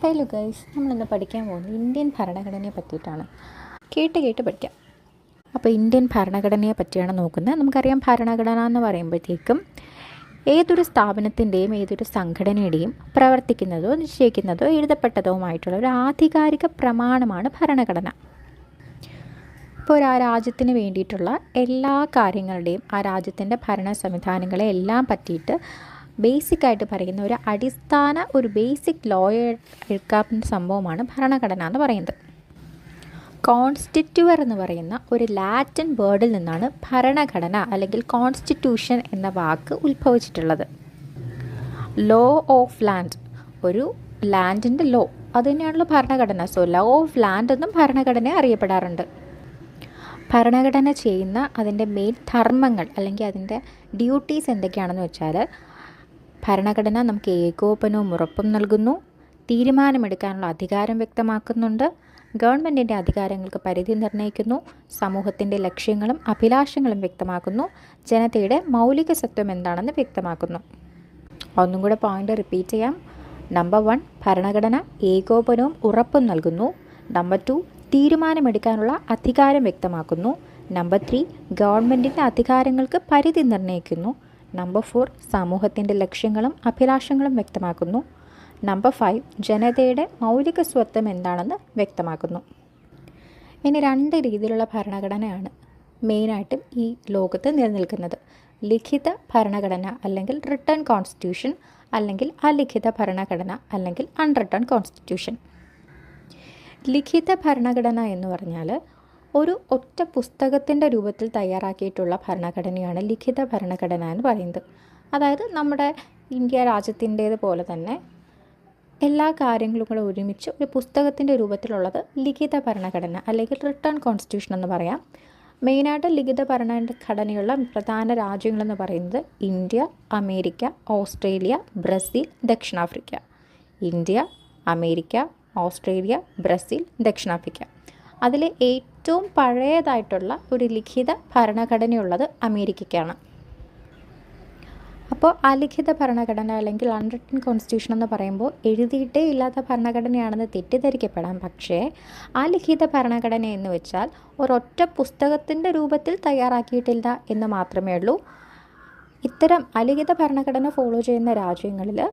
Hello guys, നമ്മളിന്ന് പഠിക്കാൻ പോകുന്നത് ഇന്ത്യൻ ഭരണഘടനയെ പറ്റിയിട്ടാണ്. കേട്ട് പഠിക്കാം. അപ്പോൾ ഇന്ത്യൻ ഭരണഘടനയെ പറ്റിയാണ് നോക്കുന്നത്. നമുക്കറിയാം, ഭരണഘടന എന്ന് പറയുമ്പോഴത്തേക്കും ഏതൊരു സ്ഥാപനത്തിൻ്റെയും ഏതൊരു സംഘടനയുടെയും പ്രവർത്തിക്കുന്നതോ നിശ്ചയിക്കുന്നതോ എഴുതപ്പെട്ടതോമായിട്ടുള്ള ഒരു ആധികാരിക പ്രമാണമാണ് ഭരണഘടന. ഇപ്പോൾ ആ രാജ്യത്തിന് വേണ്ടിയിട്ടുള്ള എല്ലാ കാര്യങ്ങളുടെയും ആ രാജ്യത്തിൻ്റെ ഭരണ സംവിധാനങ്ങളെ എല്ലാം പറ്റിയിട്ട് ബേസിക്കായിട്ട് പറയുന്ന ഒരു ബേസിക് ലോ എടുക്കാവുന്ന സംഭവമാണ് ഭരണഘടന എന്ന് പറയുന്നത്. കോൺസ്റ്റിറ്റ്യൂവർ എന്ന് പറയുന്ന ഒരു ലാറ്റിൻ വേർഡിൽ നിന്നാണ് ഭരണഘടന അല്ലെങ്കിൽ കോൺസ്റ്റിറ്റ്യൂഷൻ എന്ന വാക്ക് ഉത്ഭവിച്ചിട്ടുള്ളത്. ലോ ഓഫ് ലാൻഡ്, ഒരു ലാൻഡിൻ്റെ ലോ, അത് തന്നെയാണല്ലോ ഭരണഘടന. സോ ലോ ഓഫ് ലാൻഡ് എന്നും ഭരണഘടന അറിയപ്പെടാറുണ്ട്. ഭരണഘടന ചെയ്യുന്ന അതിൻ്റെ മെയിൻ ധർമ്മങ്ങൾ അല്ലെങ്കിൽ അതിൻ്റെ ഡ്യൂട്ടീസ് എന്തൊക്കെയാണെന്ന് വെച്ചാൽ, ഭരണഘടന നമുക്ക് ഏകോപനവും ഉറപ്പും നൽകുന്നു, തീരുമാനമെടുക്കാനുള്ള അധികാരം വ്യക്തമാക്കുന്നുണ്ട്, ഗവൺമെൻറ്റിൻ്റെ അധികാരങ്ങൾക്ക് പരിധി നിർണ്ണയിക്കുന്നു, സമൂഹത്തിൻ്റെ ലക്ഷ്യങ്ങളും അഭിലാഷങ്ങളും വ്യക്തമാക്കുന്നു, ജനതയുടെ മൗലിക സത്വം എന്താണെന്ന് വ്യക്തമാക്കുന്നു. ഒന്നും കൂടെ പോയിന്റ് റിപ്പീറ്റ് ചെയ്യാം. നമ്പർ 1, ഭരണഘടന ഏകോപനവും ഉറപ്പും നൽകുന്നു. നമ്പർ 2, തീരുമാനമെടുക്കാനുള്ള അധികാരം വ്യക്തമാക്കുന്നു. നമ്പർ 3, ഗവൺമെൻറ്റിൻ്റെ അധികാരങ്ങൾക്ക് പരിധി നിർണ്ണയിക്കുന്നു. നമ്പർ 4, സമൂഹത്തിൻ്റെ ലക്ഷ്യങ്ങളും അഭിലാഷങ്ങളും വ്യക്തമാക്കുന്നു. നമ്പർ 5, ജനതയുടെ മൗലിക സ്വത്വം എന്താണെന്ന് വ്യക്തമാക്കുന്നു. ഇനി 2 രീതിയിലുള്ള ഭരണഘടനയാണ് മെയിനായിട്ടും ഈ ലോകത്ത് നിലനിൽക്കുന്നത്. ലിഖിത ഭരണഘടന അല്ലെങ്കിൽ റിട്ടേൺ കോൺസ്റ്റിറ്റ്യൂഷൻ, അല്ലെങ്കിൽ അലിഖിത ഭരണഘടന അല്ലെങ്കിൽ അൺറിട്ടേൺ കോൺസ്റ്റിറ്റ്യൂഷൻ. ലിഖിത ഭരണഘടന എന്ന് പറഞ്ഞാൽ ഒരു ഒറ്റ പുസ്തകത്തിൻ്റെ രൂപത്തിൽ തയ്യാറാക്കിയിട്ടുള്ള ഭരണഘടനയാണ് ലിഖിത ഭരണഘടന എന്ന് പറയുന്നത്. അതായത് നമ്മുടെ ഇന്ത്യ രാജ്യത്തിൻ്റേതുപോലെ തന്നെ എല്ലാ കാര്യങ്ങളും കൂടെ ഒരുമിച്ച് ഒരു പുസ്തകത്തിൻ്റെ രൂപത്തിലുള്ളത് ലിഖിത ഭരണഘടന അല്ലെങ്കിൽ റിട്ടേൺ കോൺസ്റ്റിറ്റ്യൂഷൻ എന്ന് പറയാം. മെയിനായിട്ട് ലിഖിത ഭരണഘടനയുള്ള പ്രധാന രാജ്യങ്ങളെന്ന് പറയുന്നത് ഇന്ത്യ, അമേരിക്ക, ഓസ്ട്രേലിയ, ബ്രസീൽ, ദക്ഷിണാഫ്രിക്ക. ഇന്ത്യ, അമേരിക്ക, ഓസ്ട്രേലിയ, ബ്രസീൽ, ദക്ഷിണാഫ്രിക്ക. അതിൽ ഏറ്റവും പഴയതായിട്ടുള്ള ഒരു ലിഖിത ഭരണഘടനയുള്ളത് അമേരിക്കയ്ക്കാണ്. അപ്പോൾ അലിഖിത ഭരണഘടന അല്ലെങ്കിൽ അൺറിട്ടൺ കോൺസ്റ്റിറ്റ്യൂഷൻ എന്ന് പറയുമ്പോൾ എഴുതിയിട്ടേ ഇല്ലാത്ത ഭരണഘടനയാണെന്ന് തെറ്റിദ്ധരിക്കപ്പെടാം. പക്ഷേ ആ ലിഖിത ഭരണഘടന എന്ന് വെച്ചാൽ ഒരൊറ്റ പുസ്തകത്തിൻ്റെ രൂപത്തിൽ തയ്യാറാക്കിയിട്ടില്ല എന്ന് മാത്രമേ ഉള്ളൂ. ഇത്തരം അലിഖിത ഭരണഘടന ഫോളോ ചെയ്യുന്ന രാജ്യങ്ങളിൽ